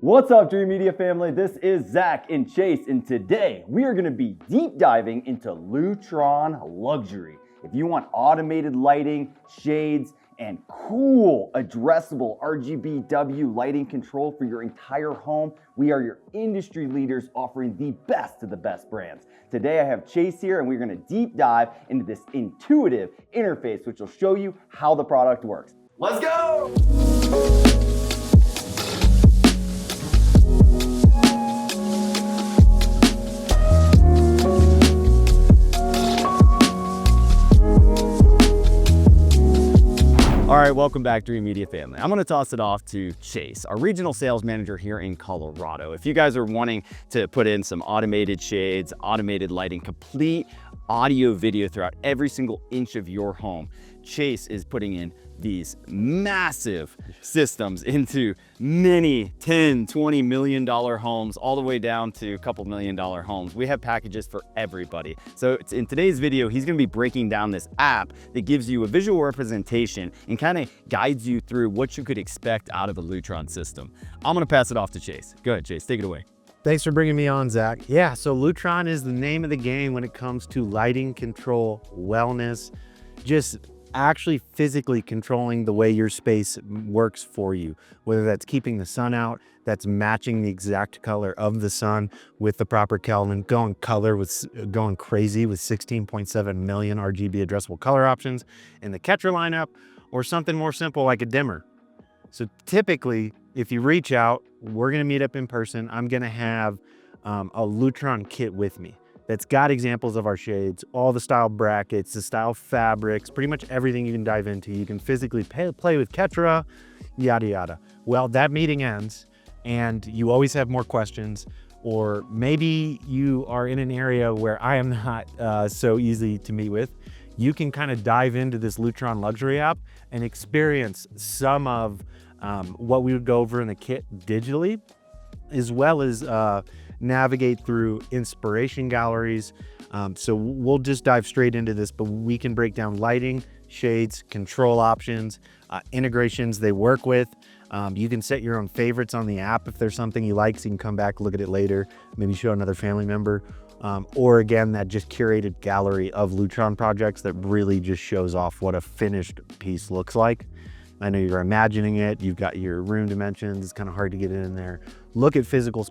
What's up, Dreamedia family? This is Zach and Chase, and today we are going to be deep diving into Lutron Luxury. If you want automated lighting, shades, and cool addressable RGBW lighting control for your entire home, we are your industry leaders offering the best of the best brands. Today I have Chase here, and we're going to deep dive into this intuitive interface which will show you how the product works. Let's go! All right, welcome back, Dreamedia family. I'm gonna toss it off to Chase, our regional sales manager here in Colorado. If you guys are wanting to put in some automated shades, automated lighting, complete audio video throughout every single inch of your home, Chase is putting in these massive systems into many $10, $20 million homes, all the way down to a couple $1 million homes. We have packages for everybody. So in today's video, he's gonna be breaking down this app that gives you a visual representation and kind of guides you through what you could expect out of a Lutron system. I'm gonna pass it off to Chase. Go ahead, Chase, take it away. Thanks for bringing me on, Zach. Yeah, so Lutron is the name of the game when it comes to lighting control, wellness, just actually physically controlling the way your space works for you, whether that's keeping the sun out, that's matching the exact color of the sun with the proper Kelvin, going crazy with 16.7 million RGB addressable color options in the Ketra lineup, or something more simple like a dimmer. So typically, if you reach out, we're gonna meet up in person. I'm gonna have a Lutron kit with me that's got examples of our shades, all the style brackets, the style fabrics, pretty much everything you can dive into. You can physically play with Ketra, yada, yada. Well, that meeting ends and you always have more questions, or maybe you are in an area where I am not so easy to meet with. You can kind of dive into this Lutron Luxury app and experience some of what we would go over in the kit digitally, as well as navigate through inspiration galleries. So we'll just dive straight into this, but we can break down lighting, shades, control options, integrations they work with. You can set your own favorites on the app if there's something you like, so you can come back, look at it later, maybe show another family member. Or again, that just curated gallery of Lutron projects that really just shows off what a finished piece looks like. I know you're imagining it, you've got your room dimensions, it's kind of hard to get it in there. Look at physical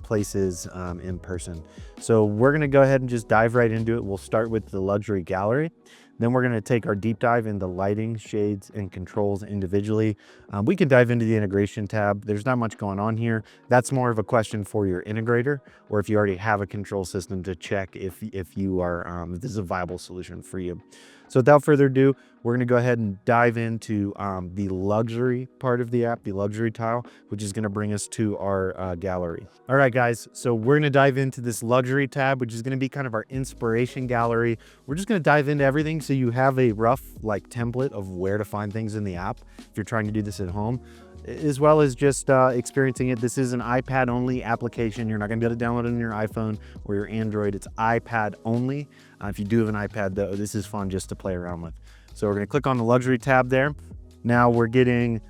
places in person. So we're gonna go ahead and just dive right into it. We'll start with the luxury gallery. Then we're gonna take our deep dive into lighting, shades, and controls individually. We can dive into the integration tab. There's not much going on here. That's more of a question for your integrator, or if you already have a control system to check if you are, if this is a viable solution for you. So without further ado, we're gonna go ahead and dive into the luxury part of the app, the luxury tile, which is gonna bring us to our gallery. All right, guys, so we're gonna dive into this luxury tab, which is gonna be kind of our inspiration gallery. We're just gonna dive into everything so you have a rough template of where to find things in the app if you're trying to do this at home, as well as just experiencing it. This is an iPad only application. You're not gonna be able to download it on your iPhone or your Android. It's iPad only. If you do have an iPad though, this is fun just to play around with. So we're gonna click on the luxury tab there. Now we're getting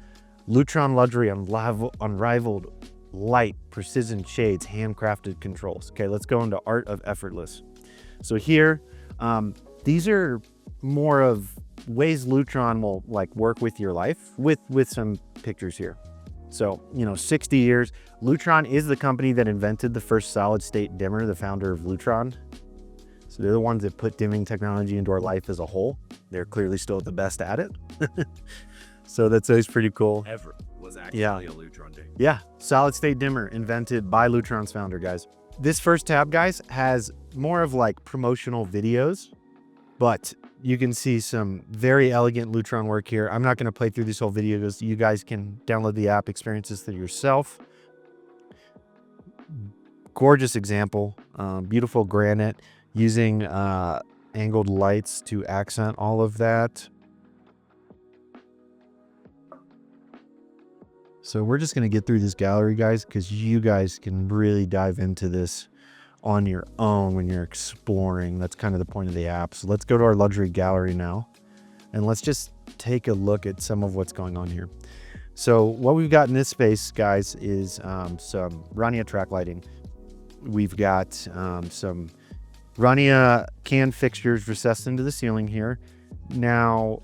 Lutron Luxury Unrivaled Light, Precision Shades, Handcrafted Controls. Okay, let's go into Art of Effortless. So here, these are more of ways Lutron will work with your life with some pictures here. So, 60 years, Lutron is the company that invented the first solid state dimmer, the founder of Lutron. So they're the ones that put dimming technology into our life as a whole. They're clearly still the best at it. So that's always pretty cool. Ever was actually a Lutron day. Yeah, solid state dimmer invented by Lutron's founder, guys. This first tab, guys, has more of promotional videos, but you can see some very elegant Lutron work here. I'm not going to play through this whole video. You guys can download the app, experience this for yourself. Gorgeous example, beautiful granite, using angled lights to accent all of that. So we're just going to get through this gallery, guys, because you guys can really dive into this on your own when you're exploring. That's kind of the point of the app. So let's go to our luxury gallery now, and let's just take a look at some of what's going on here. So what we've got in this space, guys, is some Rania track lighting. We've got some Rania can fixtures recessed into the ceiling here. Now,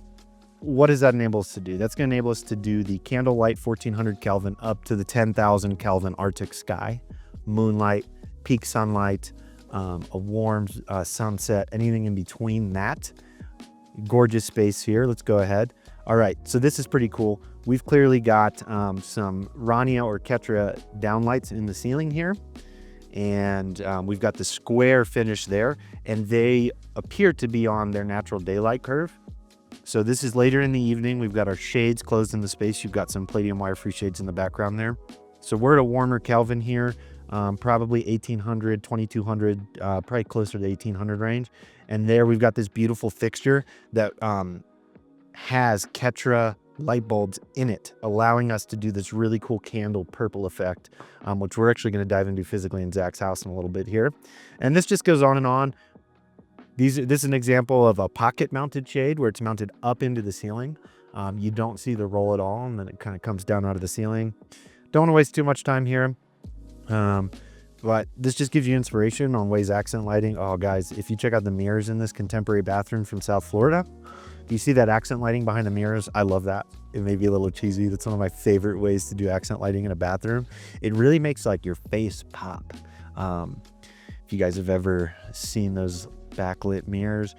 what does that enable us to do? That's going to enable us to do the candlelight 1400 Kelvin up to the 10,000 Kelvin Arctic sky, moonlight, peak sunlight, a warm sunset, anything in between that. Gorgeous space here. Let's go ahead. All right, so this is pretty cool. We've clearly got some Rania or Ketra downlights in the ceiling here. And we've got the square finish there, and they appear to be on their natural daylight curve. So this is later in the evening. We've got our shades closed in the space. You've got some palladium wire-free shades in the background there. So we're at a warmer Kelvin here, probably 1800, 2200, probably closer to the 1800 range. And there we've got this beautiful fixture that has Ketra light bulbs in it, allowing us to do this really cool candle purple effect, which we're actually going to dive into physically in Zach's house in a little bit here. And this just goes on and on. This is an example of a pocket mounted shade where it's mounted up into the ceiling. You don't see the roll at all, and then it kind of comes down out of the ceiling. Don't want to waste too much time here. But this just gives you inspiration on ways accent lighting. Oh, guys, if you check out the mirrors in this contemporary bathroom from South Florida, you see that accent lighting behind the mirrors? I love that. It may be a little cheesy. That's one of my favorite ways to do accent lighting in a bathroom. It really makes like your face pop. If you guys have ever seen those backlit mirrors.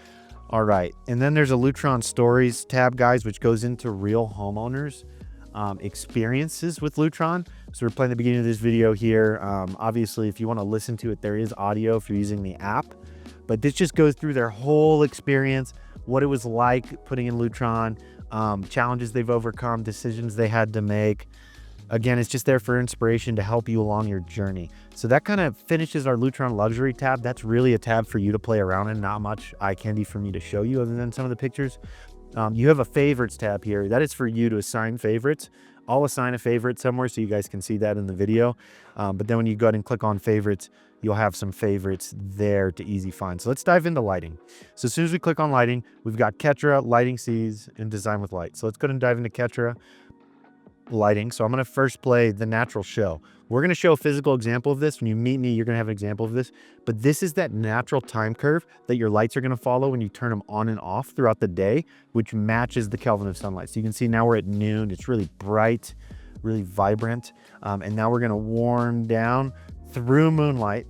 All right. And then there's a Lutron Stories tab, guys, which goes into real homeowners' experiences with Lutron. So we're playing the beginning of this video here. Obviously, if you want to listen to it, there is audio if you're using the app. But this just goes through their whole experience, what it was like putting in Lutron, challenges they've overcome, decisions they had to make. Again, it's just there for inspiration to help you along your journey. So that kind of finishes our Lutron Luxury tab. That's really a tab for you to play around in, not much eye candy for me to show you other than some of the pictures. You have a favorites tab here. That is for you to assign favorites. I'll assign a favorite somewhere so you guys can see that in the video. But then when you go ahead and click on favorites, you'll have some favorites there to easy find. So let's dive into lighting. So as soon as we click on lighting, we've got Ketra, Lighting Seas, and Design with Light. So let's go ahead and dive into Ketra lighting. So I'm going to first play the natural show. We're going to show a physical example of this. When you meet me, you're going to have an example of this. But this is that natural time curve that your lights are going to follow when you turn them on and off throughout the day, which matches the Kelvin of sunlight. So you can see now we're at noon. It's really bright, really vibrant. And now we're going to warm down through moonlight,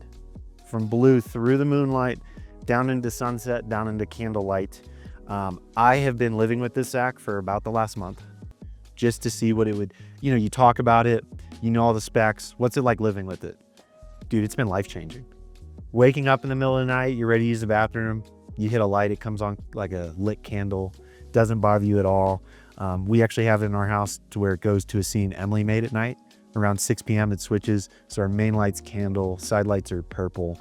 from blue through the moonlight, down into sunset, down into candlelight. I have been living with this Zach for about the last month, just to see what it would, you talk about it, you know all the specs. What's it like living with it? Dude, it's been life-changing. Waking up in the middle of the night, you're ready to use the bathroom, you hit a light, it comes on like a lit candle, doesn't bother you at all. We actually have it in our house to where it goes to a scene Emily made at night. Around 6 p.m. it switches. So our main light's candle, side lights are purple.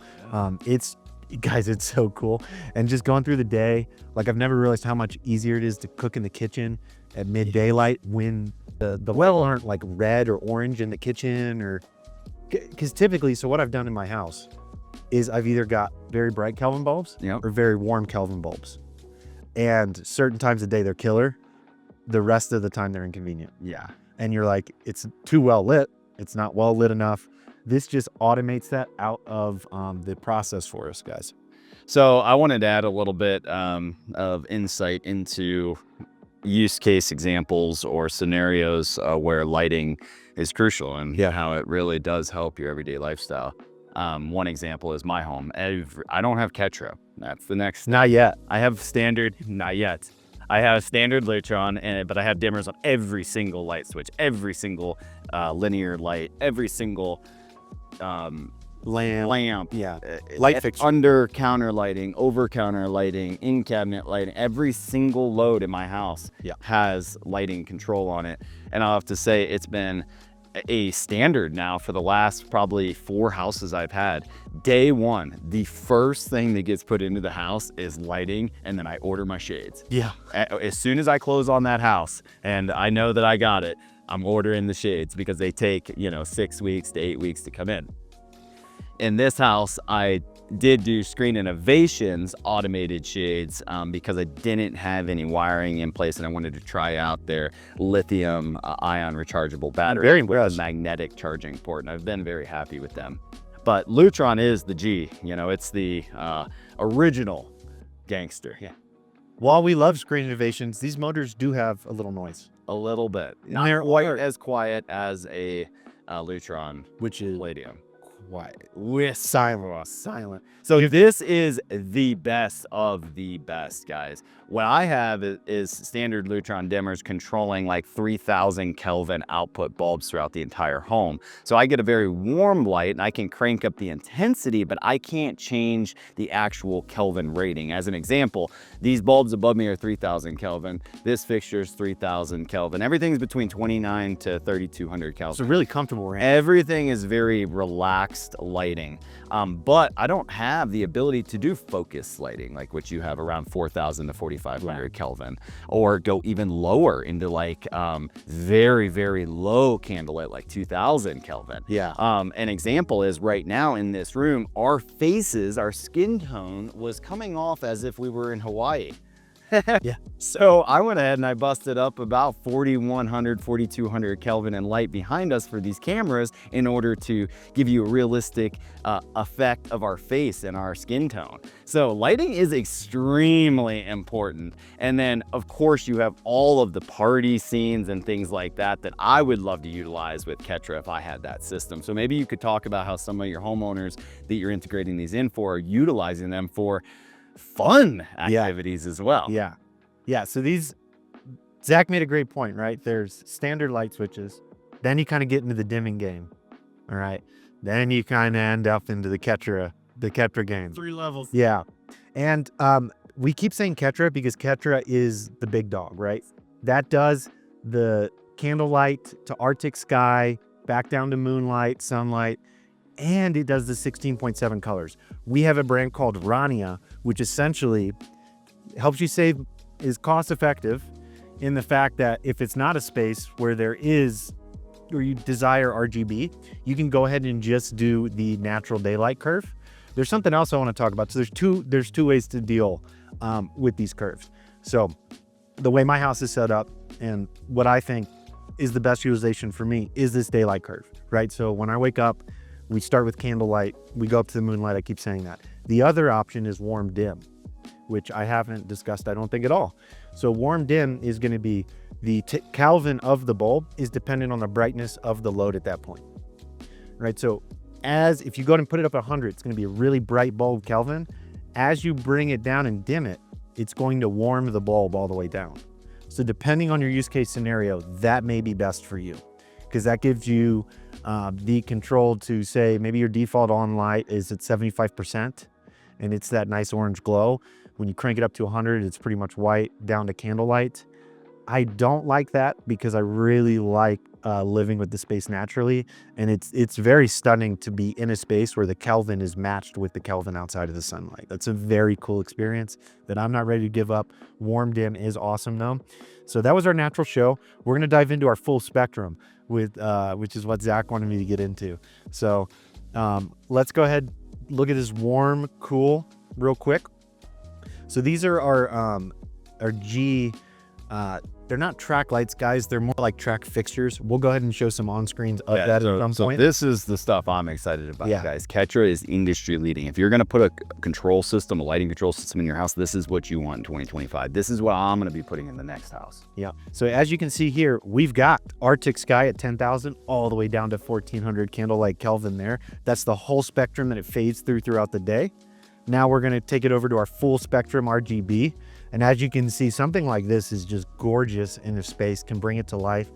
Guys, it's so cool. And just going through the day, like I've never realized how much easier it is to cook in the kitchen at mid-daylight when the well aren't like red or orange in the kitchen, or because typically, so what I've done in my house is I've either got very bright Kelvin bulbs or very warm Kelvin bulbs. And certain times of the day they're killer. The rest of the time they're inconvenient. Yeah. And you're like, it's too well lit. It's not well lit enough. This just automates that out of the process for us, guys. So I wanted to add a little bit of insight into use case examples or scenarios where lighting is crucial and how it really does help your everyday lifestyle. One example is my home. I don't have Ketra. That's the next. Not yet. I have standard. Not yet. I have standard Lutron, but I have dimmers on every single light switch, every single linear light, every single lamp. Yeah. Light fixture. Under counter lighting, over counter lighting, in cabinet lighting. Every single load in my house has lighting control on it. And I'll have to say it's been a standard now for the last probably 4 houses I've had. Day one, the first thing that gets put into the house is lighting, and then I order my shades. Yeah. As soon as I close on that house and I know that I got it, I'm ordering the shades because they take 6 weeks to 8 weeks to come in. In this house, I did do Screen Innovations automated shades because I didn't have any wiring in place and I wanted to try out their lithium ion rechargeable battery Very with impressed. a magnetic charging port, and I've been very happy with them. But Lutron is the G, you know, it's the original gangster. Yeah, While we love Screen Innovations, these motors do have a little noise, a little bit. And Not they're quite as quiet as a Lutron which is Palladium. quiet. With silent. So this is the best of the best, guys. What I have is standard Lutron dimmers controlling like 3000 Kelvin output bulbs throughout the entire home. So I get a very warm light and I can crank up the intensity, but I can't change the actual Kelvin rating. As an example, these bulbs above me are 3000 Kelvin. This fixture is 3000 Kelvin. Everything's between 29 to 3200 Kelvin. So really comfortable range. Everything is very relaxed lighting, but I don't have the ability to do focus lighting like what you have around 4000 to 4500 Kelvin, or go even lower into like very, very low candlelit like 2000 Kelvin. Yeah. An example is right now in this room, our faces, our skin tone was coming off as if we were in Hawaii. Yeah. So I went ahead and I busted up about 4100, 4200 Kelvin in light behind us for these cameras in order to give you a realistic effect of our face and our skin tone. So lighting is extremely important. And then of course you have all of the party scenes and things like that that I would love to utilize with Ketra if I had that system. So maybe you could talk about how some of your homeowners that you're integrating these in for are utilizing them for fun activities as well. Yeah. Yeah. So these, Zach made a great point, right? There's standard light switches. Then you kind of get into the dimming game. All right. Then you kind of end up into the Ketra game. 3 levels. Yeah. And we keep saying Ketra because Ketra is the big dog, right? That does the candlelight to Arctic sky, back down to moonlight, sunlight, and it does the 16.7 colors. We have a brand called Rania, which essentially helps you save, is cost effective in the fact that if it's not a space where there is, or you desire RGB, you can go ahead and just do the natural daylight curve. There's something else I want to talk about. So there's two ways to deal with these curves. So the way my house is set up and what I think is the best utilization for me is this daylight curve, right? So when I wake up, we start with candlelight, we go up to the moonlight, I keep saying that. The other option is warm dim, which I haven't discussed, I don't think at all. So warm dim is gonna be the Kelvin of the bulb is dependent on the brightness of the load at that point, right? So if you go ahead and put it up at 100, it's gonna be a really bright bulb Kelvin. As you bring it down and dim it, it's going to warm the bulb all the way down. So depending on your use case scenario, that may be best for you because that gives you the control to say maybe your default on light is at 75% and it's that nice orange glow. When you crank it up to 100, it's pretty much white down to candlelight. I don't like that because I really like living with the space naturally. And it's very stunning to be in a space where the Kelvin is matched with the Kelvin outside of the sunlight. That's a very cool experience that I'm not ready to give up. Warm dim is awesome though. So that was our natural show. We're gonna dive into our full spectrum with which is what Zach wanted me to get into. So let's go ahead, look at this warm, cool real quick. So these are our G, they're not track lights, guys. They're more like track fixtures. We'll go ahead and show some on screens of that at some point. This is the stuff I'm excited about, Yeah. guys. Ketra is industry leading. If you're going to put a control system, a lighting control system in your house, this is what you want in 2025. This is what I'm going to be putting in the next house. Yeah. So as you can see here, we've got Arctic sky at 10,000 all the way down to 1400 candlelight Kelvin there. That's the whole spectrum that it fades throughout the day. Now we're going to take it over to our full spectrum RGB. And as you can see, something like this is just gorgeous in a space, can bring it to life.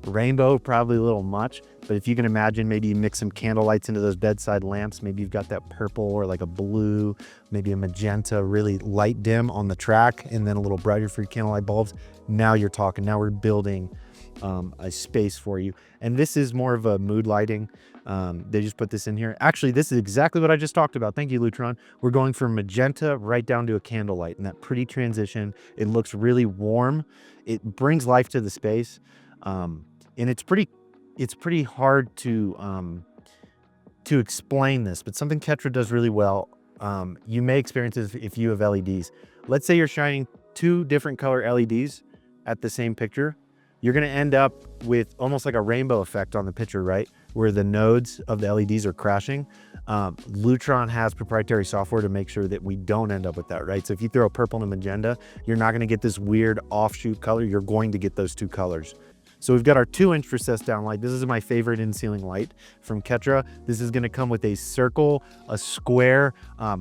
Rainbow, probably a little much, but if you can imagine, maybe you mix some candle lights into those bedside lamps. Maybe you've got that purple or like a blue, maybe a magenta, really light dim on the track, and then a little brighter for your candlelight bulbs. Now you're talking, now we're building a space for you. And this is more of a mood lighting. They just put this in here. Actually, this is exactly what I just talked about. Thank you, Lutron. We're going from magenta right down to a candlelight, and that pretty transition. It looks really warm. It brings life to the space. And it's pretty hard to explain this, but something Ketra does really well you may experience this if you have LEDs. Let's say you're shining 2 different color LEDs at the same picture. You're gonna end up with almost like a rainbow effect on the picture, right? Where the nodes of the LEDs are crashing. Lutron has proprietary software to make sure that we don't end up with that, right? So if you throw a purple and a magenta, you're not gonna get this weird offshoot color. You're going to get those 2 colors. So we've got our 2-inch recessed downlight. This is my favorite in-ceiling light from Ketra. This is gonna come with a circle, a square,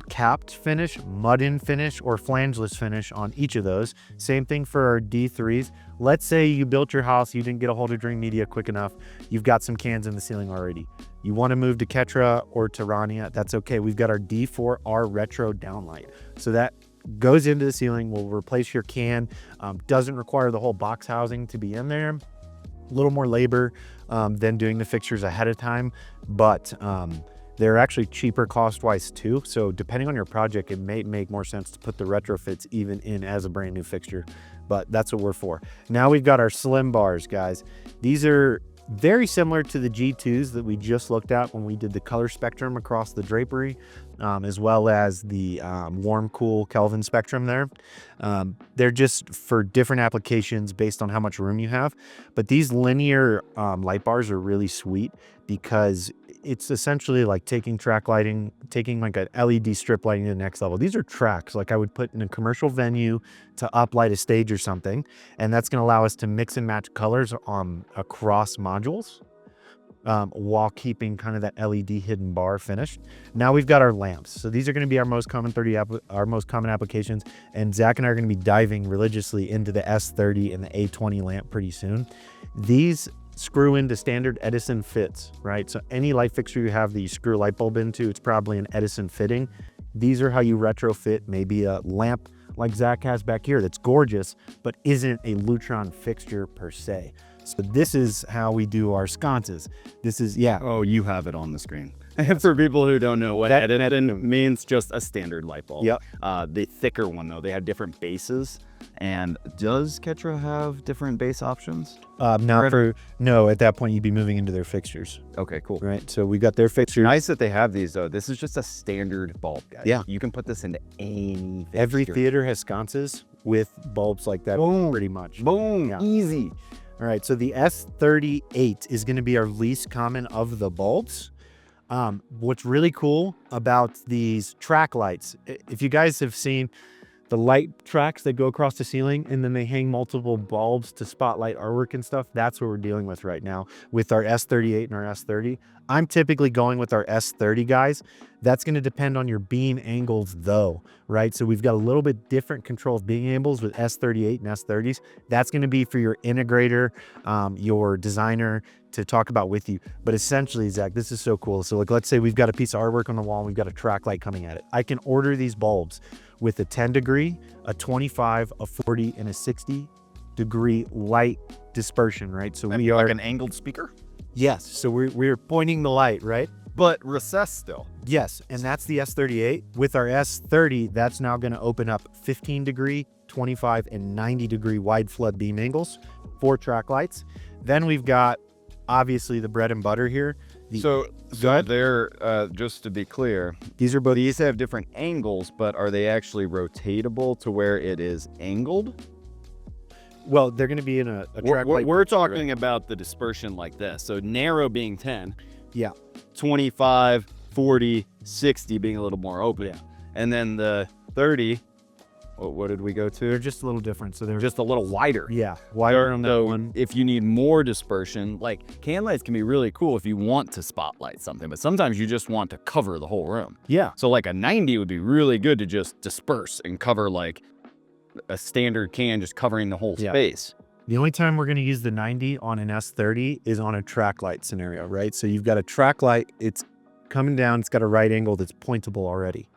capped finish, mud-in finish, or flangeless finish on each of those. Same thing for our D3s. Let's say you built your house, you didn't get a hold of Dreamedia quick enough. You've got some cans in the ceiling already. You wanna move to Ketra or Tyrannia, that's okay. We've got our D4R retro downlight. So that goes into the ceiling, will replace your can, doesn't require the whole box housing to be in there. A little more labor than doing the fixtures ahead of time, but they're actually cheaper cost-wise too. So depending on your project, it may make more sense to put the retrofits even in as a brand new fixture, but that's what we're for. Now we've got our slim bars, guys. These are very similar to the G2s that we just looked at when we did the color spectrum across the Drapery, as well as the warm, cool Kelvin spectrum there. They're just for different applications based on how much room you have. But these linear light bars are really sweet because it's essentially like taking track lighting, taking like an LED strip lighting to the next level. These are tracks like I would put in a commercial venue to uplight a stage or something. And that's gonna allow us to mix and match colors across modules while keeping kind of that LED hidden bar finished. Now we've got our lamps. So these are gonna be our most common applications. And Zach and I are gonna be diving religiously into the S30 and the A20 lamp pretty soon. These screw into standard Edison fits, right? So any light fixture you have that you screw a light bulb into, it's probably an Edison fitting. These are how you retrofit maybe a lamp like Zach has back here that's gorgeous, but isn't a Lutron fixture per se. So this is how we do our sconces. This is, yeah. Oh, you have it on the screen. For people who don't know what Edison means, just a standard light bulb. Yep. The thicker one though, they have different bases. And does Ketra have different base options? No, at that point you'd be moving into their fixtures. Okay, cool. Right, so we got their fixtures. Nice that they have these though. This is just a standard bulb, guys. Yeah. You can put this into any fixture. Every theater has sconces with bulbs like that. Boom. Pretty much. Boom, Yeah. easy. All right, so the S38 is gonna be our least common of the bulbs. What's really cool about these track lights, if you guys have seen the light tracks that go across the ceiling and then they hang multiple bulbs to spotlight artwork and stuff, that's what we're dealing with right now with our S38 and our S30. I'm typically going with our S30, guys. That's going to depend on your beam angles though, right? So we've got a little bit different control of beam angles with S38 and S30s. That's going to be for your integrator, your designer to talk about with you. But essentially, Zach, this is so cool. So like, let's say we've got a piece of artwork on the wall and we've got a track light coming at it. I can order these bulbs with a 10 degree, a 25, a 40, and a 60 degree light dispersion, right? So we are like an angled speaker, yes. So we're pointing the light, right? but recessed still. Yes, and that's the S38. With our S30, that's now going to open up 15 degree, 25, and 90 degree wide flood beam angles, 4 track lights. Then we've got obviously the bread and butter here. So they're, just to be clear, These are both. these have different angles, but are they actually rotatable to where it is angled? Well, they're going to be in a track light. We're talking about the dispersion like this. So narrow being 10, Yeah. 25, 40, 60 being a little more open. Yeah. And then the 30, what did we go to? They're just a little different. So they're Just a little wider. yeah, wider on that So one. if you need more dispersion, like can lights can be really cool if you want to spotlight something, but sometimes you just want to cover the whole room. Yeah. So like a 90 would be really good to just disperse and cover like a standard can just covering the whole Yeah. space. The only time we're going to use the 90 on an S30 is on a track light scenario, right? So you've got a track light, it's coming down, it's got a right angle that's pointable already.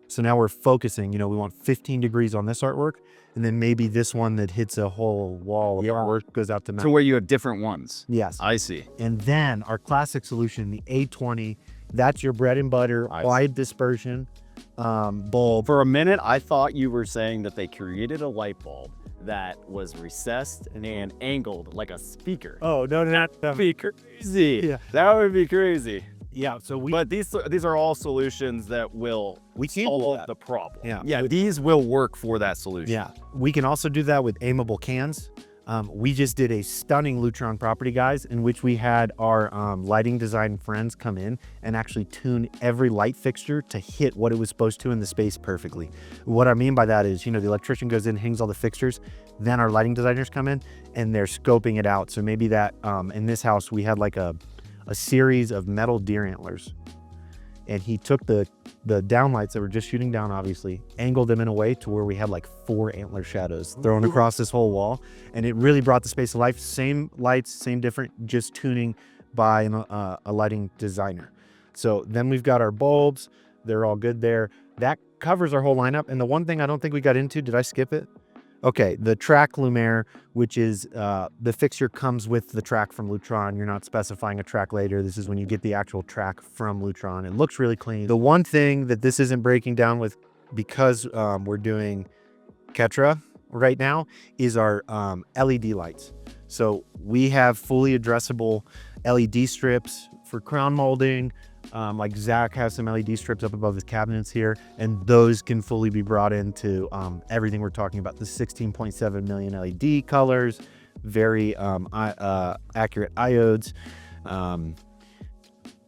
So now we're focusing, we want 15 degrees on this artwork, and then maybe this one that hits a whole wall of artwork goes out to To where you have different ones. Yes. I see. And then our classic solution, the A20, that's your bread and butter, I see. wide dispersion bulb. For a minute, I thought you were saying that they created a light bulb that was recessed and angled like a speaker. Oh, no, not That'd be crazy. Yeah. That would be crazy. Yeah, so But these are all solutions that will solve the problem. Yeah. These will work for that solution. Yeah, we can also do that with aimable cans. We just did a stunning Lutron property, guys, in which we had our lighting design friends come in and actually tune every light fixture to hit what it was supposed to in the space perfectly. What I mean by that is, you know, the electrician goes in, hangs all the fixtures, then our lighting designers come in and they're scoping it out. So maybe that in this house, we had like a series of metal deer antlers. And he took the downlights that were just shooting down, obviously, angled them in a way to where we had like 4 antler shadows thrown across this whole wall. And it really brought the space to life. Same lights, same different, just tuning by a lighting designer. So then we've got our bulbs. They're all good there. That covers our whole lineup. And the one thing I don't think we got into, did I skip it? Okay, the track Lumiere, which is the fixture comes with the track from Lutron. You're not specifying a track later. This is when you get the actual track from Lutron. It looks really clean. The one thing that this isn't breaking down with, because we're doing Ketra right now, is our LED lights. So we have fully addressable LED strips for crown molding. Like Zach has some LED strips up above his cabinets here, and those can fully be brought into everything we're talking about. The 16.7 million LED colors, very accurate iodes,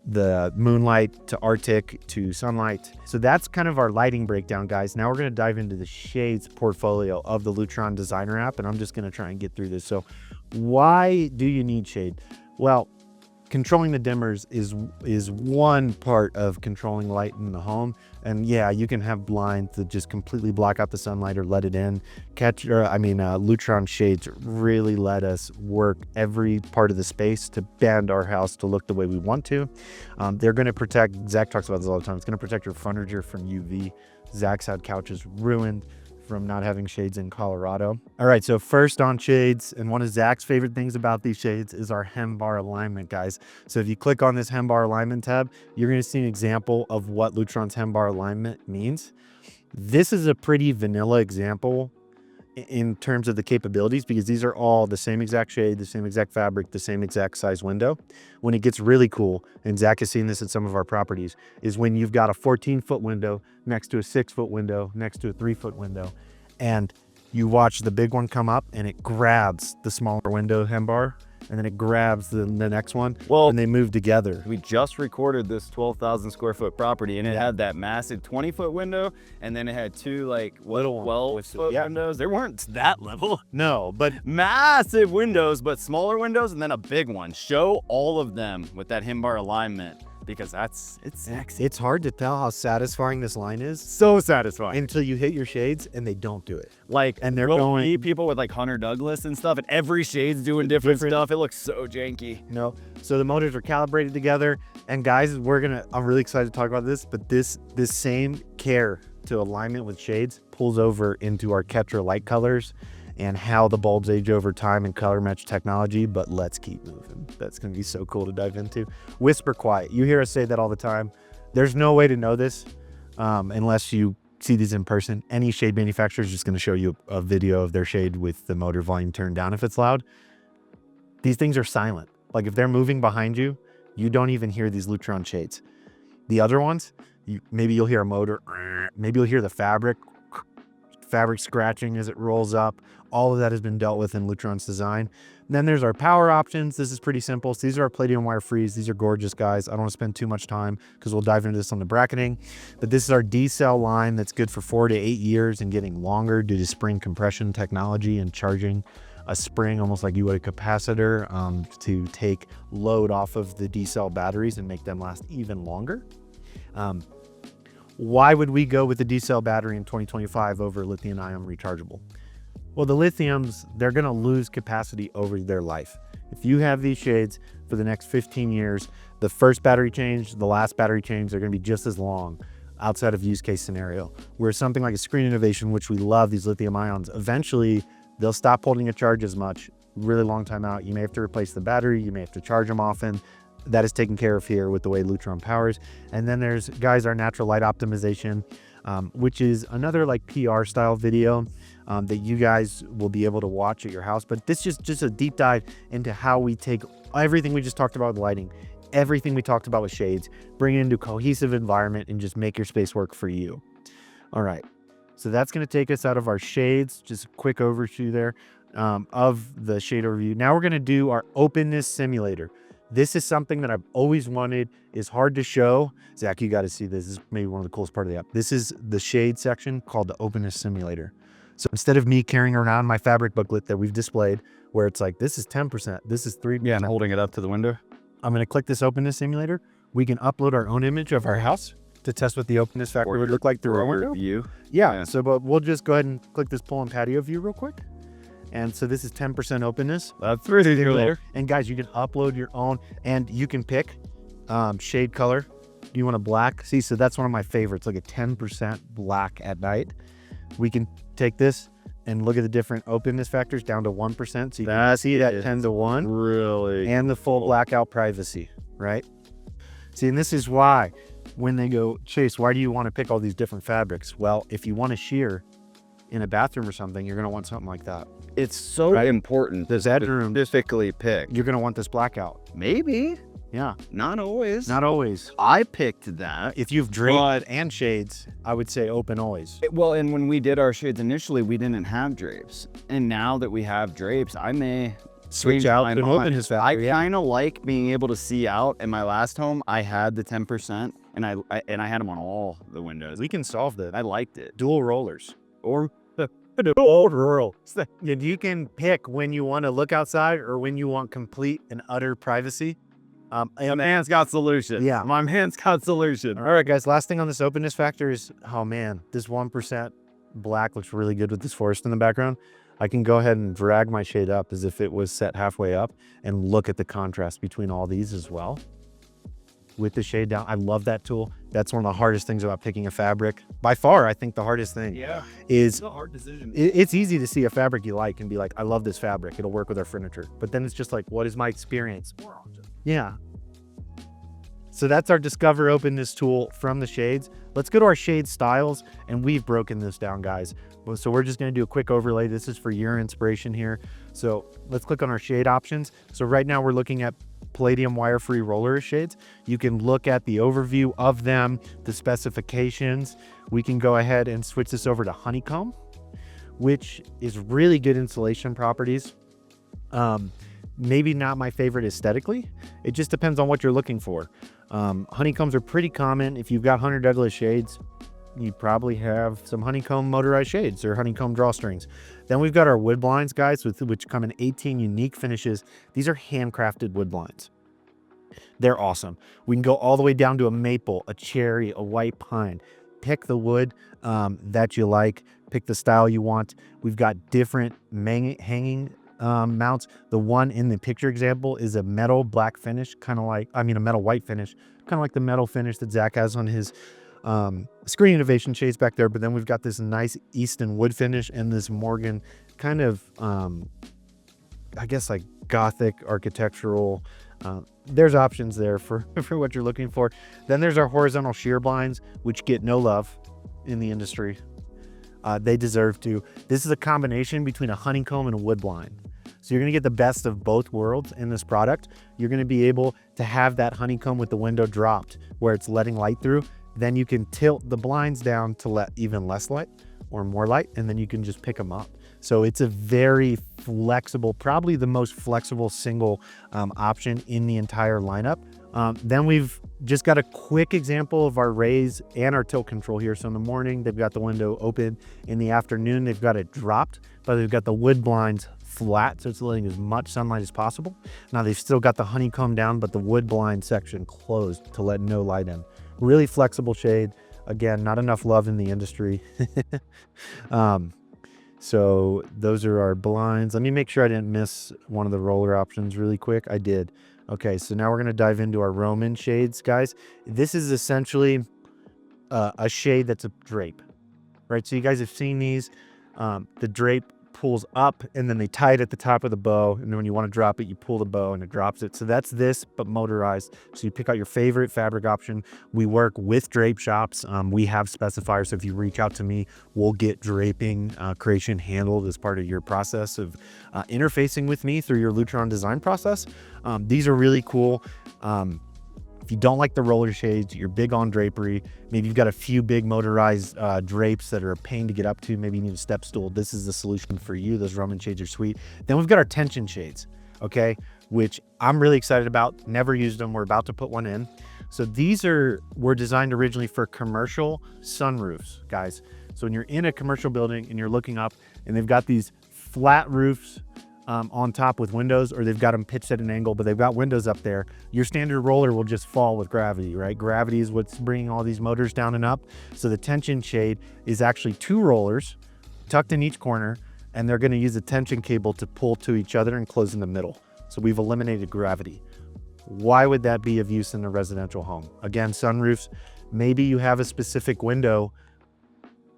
the moonlight to Arctic to sunlight. So that's kind of our lighting breakdown, guys. Now we're going to dive into the shades portfolio of the Lutron Designer app, and I'm just going to try and get through this. So why do you need shade? Well, controlling the dimmers is one part of controlling light in the home. And yeah, you can have blinds that just completely block out the sunlight or let it in. Lutron shades really let us work every part of the space to bend our house to look the way we want to. They're going to protect, Zach talks about this all the time, it's going to protect your furniture from UV. Zach's had couches ruined from not having shades in Colorado. All right, so first on shades, and one of Zach's favorite things about these shades is our Hembar alignment, guys. So if you click on this Hembar alignment tab, you're gonna see an example of what Lutron's Hembar alignment means. This is a pretty vanilla example in terms of the capabilities, because these are all the same exact shade, the same exact fabric, the same exact size window. When it gets really cool, and Zach has seen this at some of our properties, is when you've got a 14-foot window next to a 6-foot window, next to a 3-foot window, and you watch the big one come up and it grabs the smaller window Hembar, and then it grabs the next one, and they move together. We just recorded this 12,000 square foot property, and it had that massive 20-foot window, and then it had 2 like little 12-foot windows. They weren't that level. No, but massive windows, but smaller windows, and then a big one. Show all of them with that Hembar alignment, because it's sexy. It's hard to tell how satisfying this line is. So satisfying. Until you hit your shades and they don't do it. And they're going people with like Hunter Douglas and stuff, and every shade's doing different stuff. It looks so janky. No. So the motors are calibrated together. And guys, I'm really excited to talk about this, but this same care to alignment with shades pulls over into our Ketra light colors and how the bulbs age over time and color match technology. But let's keep moving. That's going to be so cool to dive into. Whisper quiet. You hear us say that all the time. There's no way to know this unless you see these in person. Any shade manufacturer is just going to show you a video of their shade with the motor volume turned down if it's loud. These things are silent. Like if they're moving behind you, you don't even hear these Lutron shades. The other ones, maybe you'll hear a motor, maybe you'll hear the fabric scratching as it rolls up. All of that has been dealt with in Lutron's design. And then there's our power options. This is pretty simple. So these are our Palladium wire frees. These are gorgeous, guys. I don't want to spend too much time because we'll dive into this on the bracketing. But this is our D-cell line that's good for 4 to 8 years and getting longer due to spring compression technology and charging a spring almost like you would a capacitor to take load off of the D-cell batteries and make them last even longer. Why would we go with the D-cell battery in 2025 over lithium-ion rechargeable? Well, the lithiums, they're going to lose capacity over their life. If you have these shades for the next 15 years, the first battery change, the last battery change, they're going to be just as long outside of use case scenario. Whereas something like a screen innovation, which we love, these lithium ions, eventually they'll stop holding a charge as much, really long time out. You may have to replace the battery, you may have to charge them often. That is taken care of here with the way Lutron powers. And then there's, guys, our natural light optimization, which is another like PR style video that you guys will be able to watch at your house. But this is just a deep dive into how we take everything we just talked about with lighting everything we talked about with shades, bring it into a cohesive environment and just make your space work for you. All right. So that's going to take us out of our shades. Just a quick overview there of the shade overview. Now we're going to do our openness simulator. This is something that I've always wanted. Is hard to show. Zach, you got to see this. This is maybe one of the coolest part of the app. This is the shade section called the openness simulator. So instead of me carrying around my fabric booklet that we've displayed, where it's like, this is 10%, this is 3%. Yeah, and holding it up to the window. I'm going to click this openness simulator. We can upload our own image of our house to test what the openness factor would look like through our window. View. Yeah, so but we'll just go ahead and click this pull and patio view real quick. And so this is 10% openness. That's pretty cool. And guys, you can upload your own and you can pick shade color. Do you want a black? See, so that's one of my favorites, like a 10% black at night. We can take this and look at the different openness factors down to 1%. So you can see that 10 to 1. Really? And the full blackout privacy, right? See, and this is why when they go, Chase, why do you want to pick all these different fabrics? Well, if you want to shear in a bathroom or something, you're going to want something like that. It's so important. The bedroom, specifically pick. you're going to want this blackout. Maybe. Yeah. Not always. Not always. I picked that. If you've draped and shades, I would say open always. Well, and when we did our shades initially, we didn't have drapes. And now that we have drapes, I may Switch out my to an mind. openness factor. I kind of like being able to see out. In my last home, I had the 10%, and I had them on all the windows. We can solve that. I liked it. Dual rollers. Or Dual roll. And you can pick when you want to look outside or when you want complete and utter privacy. my man's got solution. Yeah. My man's got solution. All right, guys. Last thing on this openness factor is, oh man, this 1% black looks really good with this forest in the background. I can go ahead and drag my shade up as if it was set halfway up and look at the contrast between all these as well. With the shade down, I love that tool. That's one of the hardest things about picking a fabric. By far, I think the hardest thing is It's a hard decision. it's easy to see a fabric you like and be like, I love this fabric. It'll work with our furniture. But then it's just like, what is my experience? Yeah. So that's our Discover Openness tool from the shades. Let's go to our shade styles, and we've broken this down, guys. So we're just going to do a quick overlay. This is for your inspiration here. So let's click on our shade options. So right now we're looking at Palladium wire-free roller shades. You can look at the overview of them, the specifications. We can go ahead and switch this over to honeycomb, which is really good insulation properties. Maybe not my favorite aesthetically. It just depends on what you're looking for. Honeycombs are pretty common. If you've got Hunter Douglas shades, you probably have some honeycomb motorized shades or honeycomb drawstrings. Then we've got our wood blinds, guys, which come in 18 unique finishes. These are handcrafted wood blinds. They're awesome. We can go all the way down to a maple, a cherry, a white pine. Pick the wood that you like. Pick the style you want. We've got different hanging mounts. The one in the picture example is a metal black finish, a metal white finish, kind of like the metal finish that Zach has on his Screen Innovation shades back there. But then we've got this nice Easton wood finish and this Morgan kind of, I guess like Gothic architectural. There's options there for what you're looking for. Then there's our horizontal sheer blinds, which get no love in the industry. They deserve to. This is a combination between a honeycomb and a wood blind. So you're going to get the best of both worlds in this product. You're going to be able to have that honeycomb with the window dropped where it's letting light through. Then you can tilt the blinds down to let even less light or more light, and then you can just pick them up. So it's a very flexible, probably the most flexible single option in the entire lineup. Then we've just got a quick example of our raise and our tilt control here. So in the morning, they've got the window open. In the afternoon, they've got it dropped, but they've got the wood blinds flat, so it's letting as much sunlight as possible. Now they've still got the honeycomb down, but the wood blind section closed to let no light in. Really flexible shade. Again, not enough love in the industry. So those are our blinds. Let me make sure I didn't miss one of the roller options really quick. I did. Okay, so now we're going to dive into our Roman shades, guys. This is essentially a shade that's a drape, right? So you guys have seen these. The drape pulls up and then they tie it at the top of the bow, and then when you want to drop it, you pull the bow and it drops it. So that's this, but motorized. So you pick out your favorite fabric option. We work with drape shops. We have specifiers, so if you reach out to me, we'll get draping creation handled as part of your process of interfacing with me through your Lutron design process. These are really cool. If you don't like the roller shades, you're big on drapery, maybe you've got a few big motorized drapes that are a pain to get up to, maybe you need a step stool, this is the solution for you. Those Roman shades are sweet. Then we've got our tension shades, okay, which I'm really excited about. Never used them. We're about to put one in. So these were designed originally for commercial sunroofs, guys. So when you're in a commercial building and you're looking up and they've got these flat roofs on top with windows, or they've got them pitched at an angle, but they've got windows up there, your standard roller will just fall with gravity, right? Gravity is what's bringing all these motors down and up. So the tension shade is actually 2 rollers tucked in each corner, and they're gonna use a tension cable to pull to each other and close in the middle. So we've eliminated gravity. Why would that be of use in a residential home? Again, sunroofs, maybe you have a specific window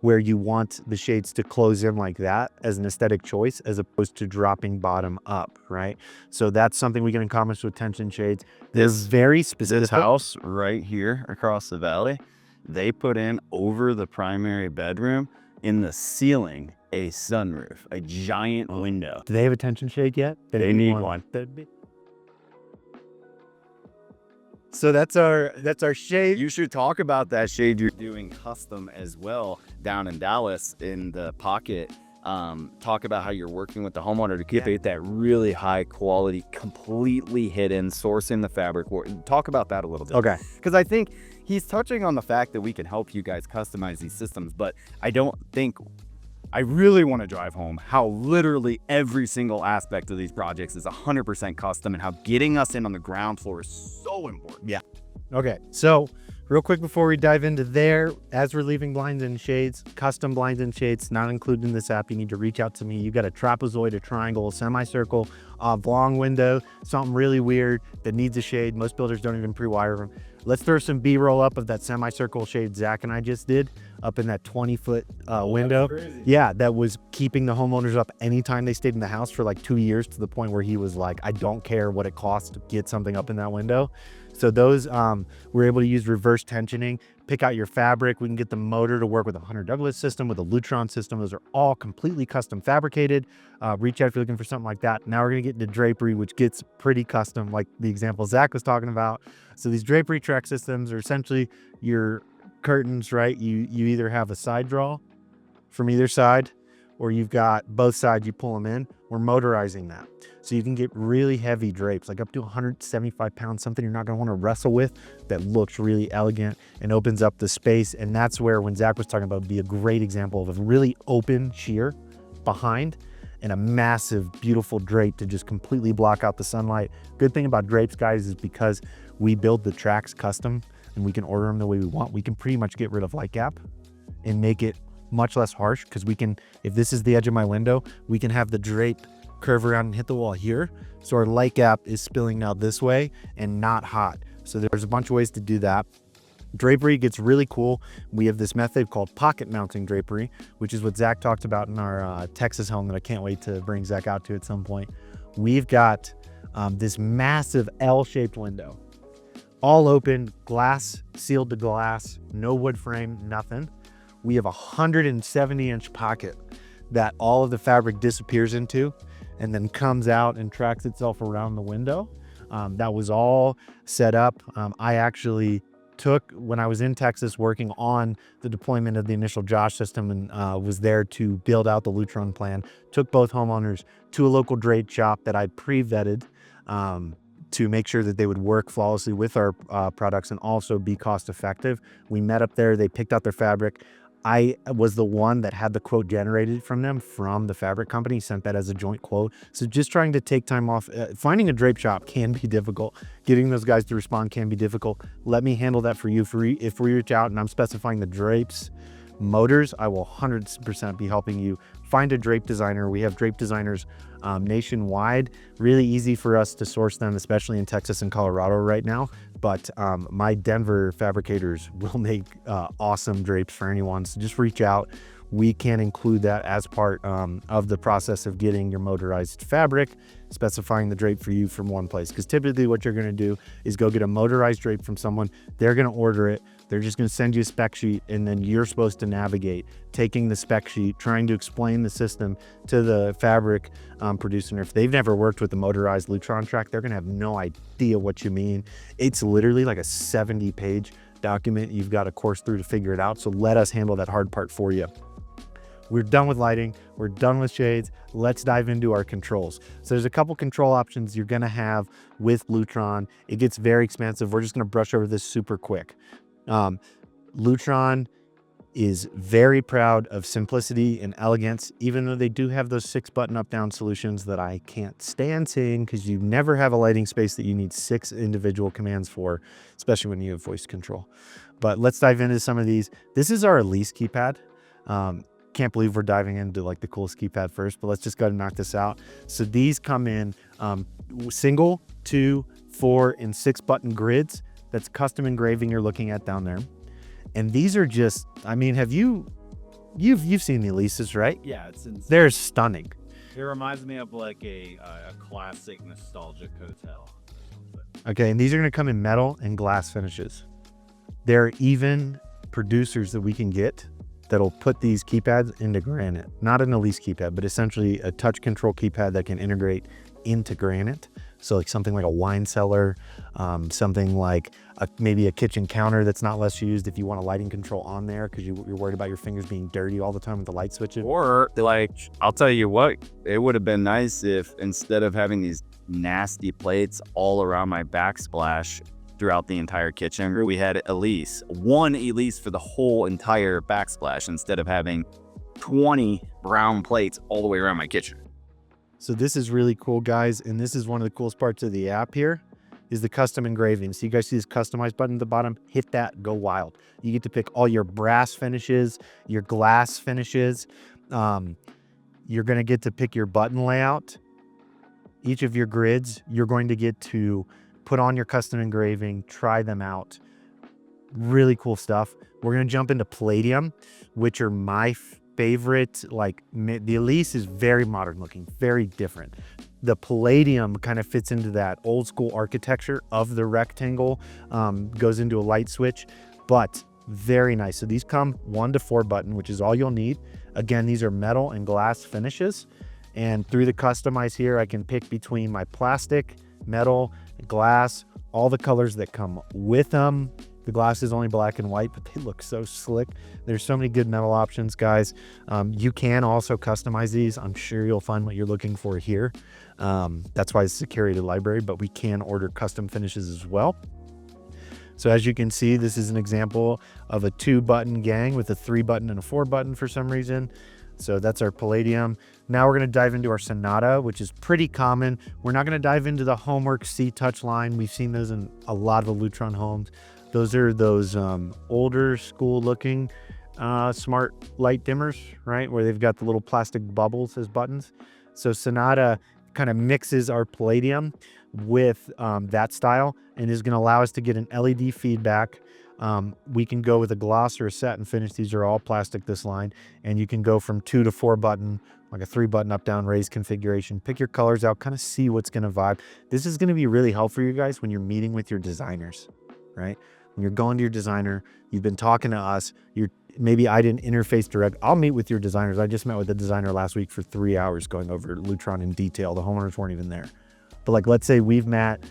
where you want the shades to close in like that as an aesthetic choice, as opposed to dropping bottom up, right? So that's something we can accomplish with tension shades. This very specific This house right here across the valley, they put in over the primary bedroom in the ceiling a sunroof, a giant window. Do they have a tension shade yet? They need one. So that's our shade. You should talk about that shade you're doing custom as well down in Dallas in the pocket. Talk about how you're working with the homeowner to keep it that really high quality, completely hidden, sourcing the fabric. Talk about that a little bit. Okay. Because I think he's touching on the fact that we can help you guys customize these systems, but I really want to drive home how literally every single aspect of these projects is 100% custom, and how getting us in on the ground floor is so important. Yeah. Okay. So real quick before we dive into there, as we're leaving blinds and shades, custom blinds and shades, not included in this app, you need to reach out to me. You got a trapezoid, a triangle, a semicircle, a oblong window, something really weird that needs a shade. Most builders don't even pre-wire them. Let's throw some B-roll up of that semicircle shade Zach and I just did up in that 20-foot window. Yeah, that was keeping the homeowners up anytime they stayed in the house for like 2 years, to the point where he was like, I don't care what it costs to get something up in that window. So those, we're able to use reverse tensioning, pick out your fabric. We can get the motor to work with a Hunter Douglas system, with a Lutron system. Those are all completely custom fabricated. Reach out if you're looking for something like that. Now we're gonna get into drapery, which gets pretty custom, like the example Zach was talking about. So these drapery track systems are essentially your curtains, right? You either have a side draw from either side, or you've got both sides, you pull them in. We're motorizing that. So you can get really heavy drapes, like up to 175 pounds, something you're not gonna wanna wrestle with, that looks really elegant and opens up the space. And that's where, when Zach was talking about, it'd be a great example of a really open sheer behind and a massive, beautiful drape to just completely block out the sunlight. Good thing about drapes, guys, is because we build the tracks custom and we can order them the way we want, we can pretty much get rid of light gap and make it much less harsh, because we can, if this is the edge of my window, we can have the drape curve around and hit the wall here, so our light gap is spilling out this way and not hot. So there's a bunch of ways to do that. Drapery gets really cool. We have this method called pocket mounting drapery, which is what Zach talked about in our Texas home that I can't wait to bring Zach out to at some point. We've got this massive L-shaped window, all open, glass, sealed to glass, no wood frame, nothing. We have a 170-inch pocket that all of the fabric disappears into and then comes out and tracks itself around the window. That was all set up. I actually took, when I was in Texas working on the deployment of the initial Josh system, and was there to build out the Lutron plan, took both homeowners to a local drape shop that I pre-vetted to make sure that they would work flawlessly with our products and also be cost effective. We met up there, they picked out their fabric. I was the one that had the quote generated from them, from the fabric company, sent that as a joint quote. So just trying to take time off. Finding a drape shop can be difficult. Getting those guys to respond can be difficult. Let me handle that for you. If we reach out and I'm specifying the drapes, motors, I will 100% be helping you find a drape designer. We have drape designers nationwide. Really easy for us to source them, especially in Texas and Colorado right now. But my Denver fabricators will make awesome drapes for anyone. So just reach out. We can include that as part of the process of getting your motorized fabric, specifying the drape for you from one place. Because typically what you're going to do is go get a motorized drape from someone. They're going to order it. They're just going to send you a spec sheet, and then you're supposed to navigate, taking the spec sheet, trying to explain the system to the fabric producer. And if they've never worked with the motorized Lutron track, they're going to have no idea what you mean. It's literally like a 70-page document you've got to course through to figure it out. So let us handle that hard part for you. We're done with lighting. We're done with shades. Let's dive into our controls. So there's a couple control options you're going to have with Lutron. It gets very expansive. We're just going to brush over this super quick. Lutron is very proud of simplicity and elegance, even though they do have those 6-button up-down solutions that I can't stand seeing, because you never have a lighting space that you need 6 individual commands for, especially when you have voice control. But let's dive into some of these. This is our Alisse keypad. Can't believe we're diving into like the coolest keypad first, but let's just go ahead and knock this out. So these come in single, 2, 4, and 6-button grids. That's custom engraving you're looking at down there. And these are just, I mean, you've seen the Alisses, right? Yeah, it's insane. They're stunning. It reminds me of like a classic nostalgic hotel. Okay, and these are gonna come in metal and glass finishes. There are even producers that we can get that'll put these keypads into granite. Not an Alisse keypad, but essentially a touch control keypad that can integrate into granite. So like something like a wine cellar, something like maybe a kitchen counter that's not less used if you want a lighting control on there because you're worried about your fingers being dirty all the time with the light switches. Or like, I'll tell you what, it would have been nice if instead of having these nasty plates all around my backsplash throughout the entire kitchen, we had one Alisse for the whole entire backsplash instead of having 20 brown plates all the way around my kitchen. So this is really cool, guys, and this is one of the coolest parts of the app here is the custom engraving. So you guys see this customize button at the bottom? Hit that, go wild. You get to pick all your brass finishes, your glass finishes. You're gonna get to pick your button layout. Each of your grids, you're going to get to put on your custom engraving, try them out. Really cool stuff. We're gonna jump into Palladium, which are my favorite. Like the Alisse is very modern looking, very different. The Palladium kind of fits into that old school architecture of the rectangle, goes into a light switch, but very nice. So these come 1 to 4 button, which is all you'll need. Again, these are metal and glass finishes. And through the customize here, I can pick between my plastic, metal, glass, all the colors that come with them. The glass is only black and white, but they look so slick. There's so many good metal options, guys. You can also customize these. I'm sure you'll find what you're looking for here. That's why it's a curated library, but we can order custom finishes as well. So as you can see, this is an example of a 2-button gang with a 3-button and a 4-button for some reason. So that's our Palladium. Now we're gonna dive into our Sonata, which is pretty common. We're not gonna dive into the Homework C-Touch line. We've seen those in a lot of Lutron homes. Those are those older school looking smart light dimmers, right? Where they've got the little plastic bubbles as buttons. So Sonata kind of mixes our Palladium with that style and is gonna allow us to get an LED feedback. We can go with a gloss or a satin finish. These are all plastic, this line. And you can go from 2 to 4 button, like a 3-button up down raised configuration. Pick your colors out, kind of see what's gonna vibe. This is gonna be really helpful for you guys when you're meeting with your designers, right? When you're going to your designer, you've been talking to us, maybe I didn't interface direct. I'll meet with your designers. I just met with the designer last week for 3 hours going over Lutron in detail. The homeowners weren't even there. But like, let's say we've met,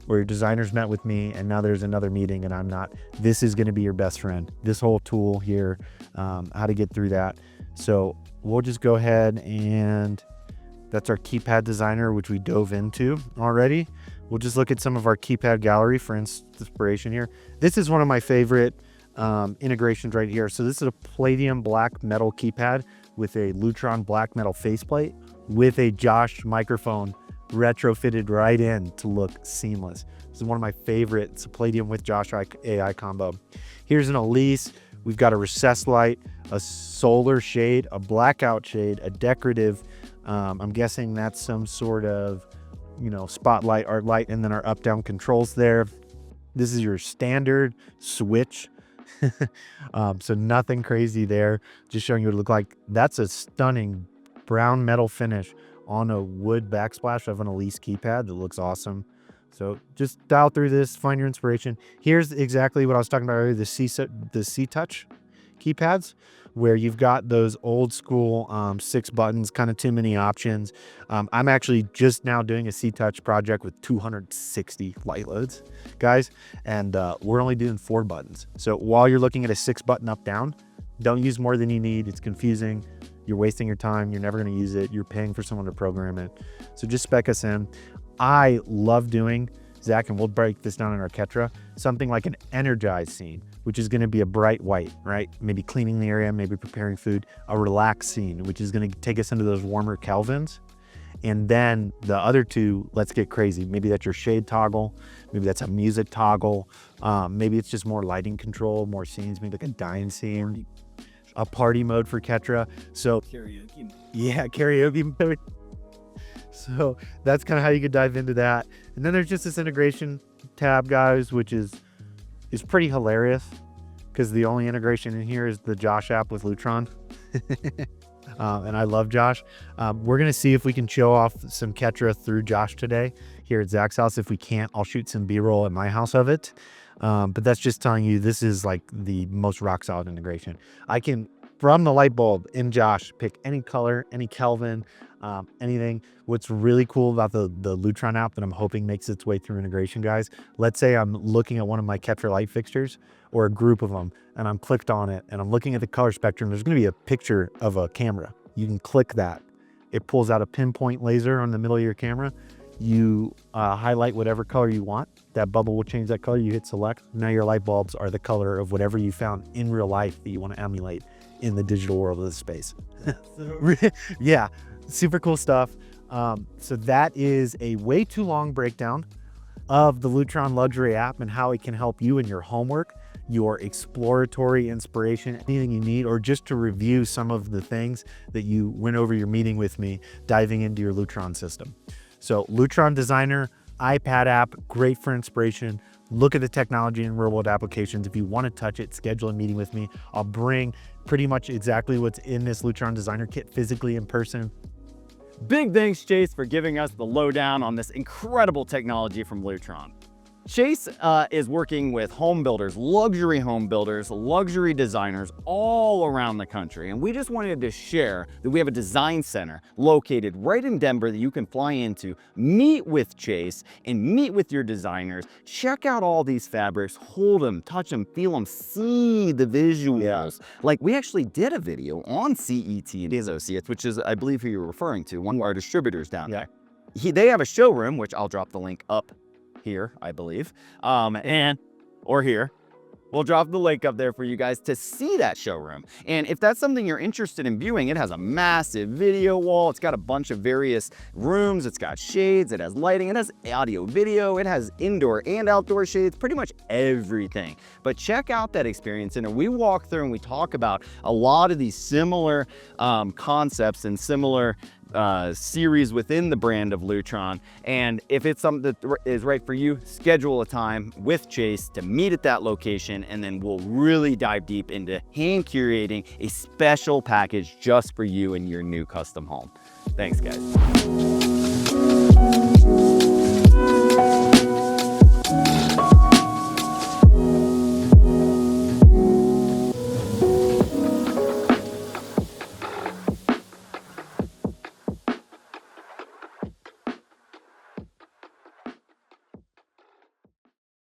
or your designers met with me, and now there's another meeting and I'm not. This is gonna be your best friend. This whole tool here, how to get through that. So we'll just go ahead and that's our keypad designer, which we dove into already. We'll just look at some of our keypad gallery for inspiration here. This is one of my favorite integrations right here. So this is a Palladium black metal keypad with a Lutron black metal faceplate with a Josh microphone retrofitted right in to look seamless. This is one of my favorites. It's a Palladium with Josh AI combo. Here's an Alisse. We've got a recessed light, a solar shade, a blackout shade, a decorative. I'm guessing that's some sort of, spotlight art light, and then our up-down controls there. This is your standard switch. So nothing crazy there. Just showing you what it looked like. That's a stunning brown metal finish on a wood backsplash of an Alisse keypad that looks awesome. So just dial through this, find your inspiration. Here's exactly what I was talking about earlier, the C-Touch keypads, where you've got those old school 6 buttons, kind of too many options. I'm actually just now doing a C-Touch project with 260 light loads, guys, and we're only doing 4 buttons. So while you're looking at a 6 button up down, don't use more than you need. It's confusing. You're wasting your time. You're never going to use it. You're paying for someone to program it. So just spec us in. I love doing, Zach, and we'll break this down in our Ketra, something like an energized scene, which is going to be a bright white, right? Maybe cleaning the area, maybe preparing food. A relaxed scene, which is going to take us into those warmer Kelvins. And then the other 2, let's get crazy. Maybe that's your shade toggle. Maybe that's a music toggle. Maybe it's just more lighting control, more scenes, maybe like a dine scene, a party mode for Ketra. So Karaoke. yeah, karaoke mode. So that's kind of how you could dive into that. And then there's just this integration tab, guys, which is pretty hilarious because the only integration in here is the Josh app with Lutron. And I love Josh. We're going to see if we can show off some Ketra through Josh today here at Zach's house. If we can't, I'll shoot some B-roll at my house of it. But that's just telling you this is like the most rock solid integration. I can, from the light bulb in Josh, pick any color, any Kelvin, anything. What's really cool about the Lutron app that I'm hoping makes its way through integration, guys, let's say I'm looking at one of my Ketra light fixtures or a group of them, and I'm clicked on it and I'm looking at the color spectrum. There's going to be a picture of a camera. You can click that. It pulls out a pinpoint laser on the middle of your camera. You highlight whatever color you want. That bubble will change that color. You hit select. Now your light bulbs are the color of whatever you found in real life that you want to emulate in the digital world of the space. Yeah, super cool stuff. So that is a way too long breakdown of the Lutron Luxury app and how it can help you in your homework, your exploratory inspiration, anything you need, or just to review some of the things that you went over your meeting with me, diving into your Lutron system. So Lutron Designer, iPad app, great for inspiration. Look at the technology in real world applications. If you want to touch it, schedule a meeting with me. I'll bring pretty much exactly what's in this Lutron Designer kit physically in person. Big thanks, Chase, for giving us the lowdown on this incredible technology from Lutron. Chase is working with home builders, luxury designers all around the country. And we just wanted to share that we have a design center located right in Denver that you can fly into, meet with Chase and meet with your designers, check out all these fabrics, hold them, touch them, feel them, see the visuals. Yeah. Like we actually did a video on CET and Associates, which is, I believe, who you're referring to, one of our distributors down there. They have a showroom, which I'll drop the link up here, I believe, or here. We'll drop the link up there for you guys to see that showroom. And if that's something you're interested in viewing, it has a massive video wall. It's got a bunch of various rooms. It's got shades. It has lighting. It has audio, video. It has indoor and outdoor shades, pretty much everything. But check out that experience center. We walk through and we talk about a lot of these similar concepts and similar series within the brand of Lutron. And if it's something that is right for you, schedule a time with Chase to meet at that location, and then we'll really dive deep into hand curating a special package just for you and your new custom home. Thanks, guys.